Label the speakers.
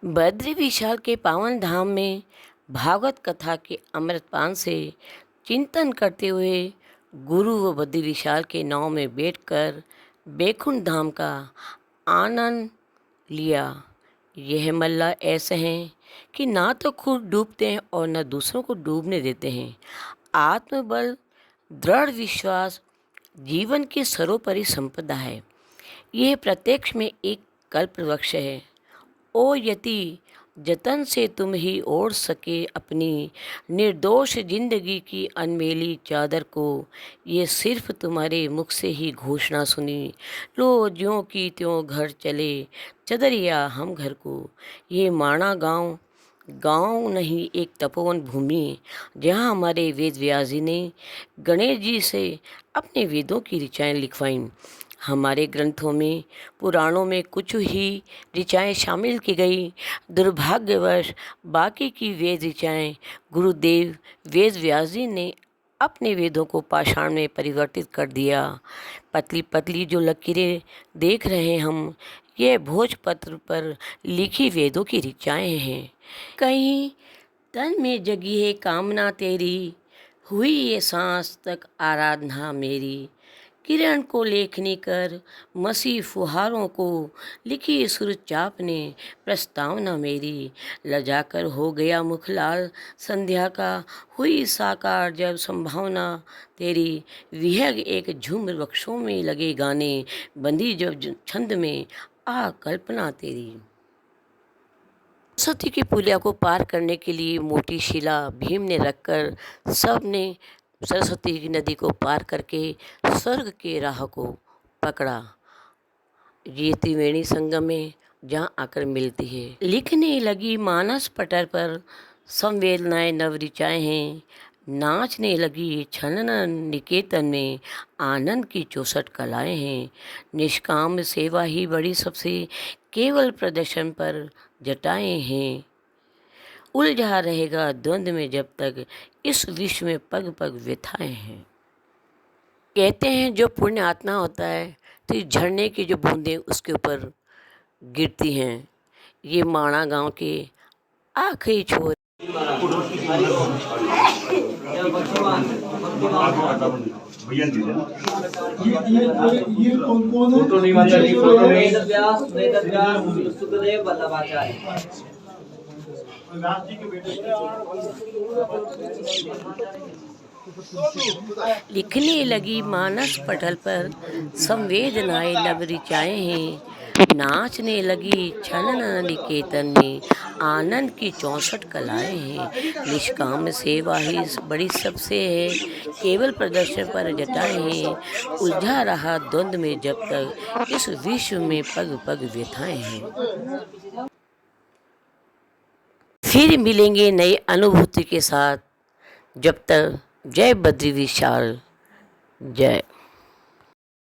Speaker 1: बद्री विशाल के पावन धाम में भागवत कथा के अमृतपान से चिंतन करते हुए गुरु व बद्री विशाल के नाव में बैठकर बैकुंठ धाम का आनंद लिया। यह मल्लाह ऐसे हैं कि ना तो खुद डूबते हैं और न दूसरों को डूबने देते हैं। आत्मबल, दृढ़ विश्वास जीवन की सर्वोपरि संपदा है। यह प्रत्यक्ष में एक कल्प वृक्ष है। ओ यति, जतन से तुम ही ओढ़ सके अपनी निर्दोष जिंदगी की अनमेली चादर को। ये सिर्फ तुम्हारे मुख से ही घोषणा सुनी, लो ज्यों की त्यों घर चले चदरिया हम घर को। ये माणा गांव नहीं, एक तपोवन भूमि, जहाँ हमारे वेद व्यास जी ने गणेश जी से अपने वेदों की ऋचाएँ लिखवाईं। हमारे ग्रंथों में, पुराणों में कुछ ही ऋचाएँ शामिल की गई। दुर्भाग्यवश बाकी की वेद ऋचाएँ गुरुदेव वेद व्यास जी ने अपने वेदों को पाषाण में परिवर्तित कर दिया। पतली पतली जो लकीरें देख रहे हैं हम, ये भोजपत्र पर लिखी वेदों की ऋचाएँ हैं। कहीं तन में जगी है कामना तेरी, हुई ये सांस तक आराधना मेरी। किरण को लेखनी कर मसी फुहारों को, लिखी सूरज चाप ने प्रस्तावना मेरी। लजाकर हो गया मुख लाल संध्या का, हुई साकार जब संभावना तेरी। विहग एक झुम्र वृक्षों में लगे गाने, बंधी जब छंद में आ कल्पना तेरी। सरस्वती की पुलिया को पार करने के लिए मोटी शिला भीम ने रखकर सबने सरस्वती की नदी को पार करके स्वर्ग के राह को पकड़ा। ये त्रिवेणी संगम में जहाँ आकर मिलती है। लिखने लगी मानस पटल पर संवेदनाएं नवऋचाएँ हैं। नाचने लगी छनन निकेतन में, आनंद की 64 कलाएँ हैं। निष्काम सेवा ही बड़ी सबसे, केवल प्रदर्शन पर जटाएँ हैं। उलझा रहेगा द्वंद्व में जब तक इस विश्व में पग पग व्यथाएँ हैं। कहते हैं जो पुण्य आत्मा होता है तो इस झरने की जो बूंदें उसके ऊपर गिरती हैं। ये माणा गांव के आखिरी छोर
Speaker 2: सुखदेव वल्लभाचार्य
Speaker 1: लिखने लगी मानस पटल पर संवेदनाएं नव ऋचाएँ हैं। नाचने लगी छनन निकेतन में, आनंद की 64 कलाएँ हैं। निष्काम सेवा ही बड़ी सबसे है, केवल प्रदर्शन पर जटाएँ हैं। उलझा रहा द्वंद्व में जब तक इस विश्व में पग पग व्यथाएँ हैं। फिर मिलेंगे नई अनुभूति के साथ। जब तक जय बद्री विशाल, जय।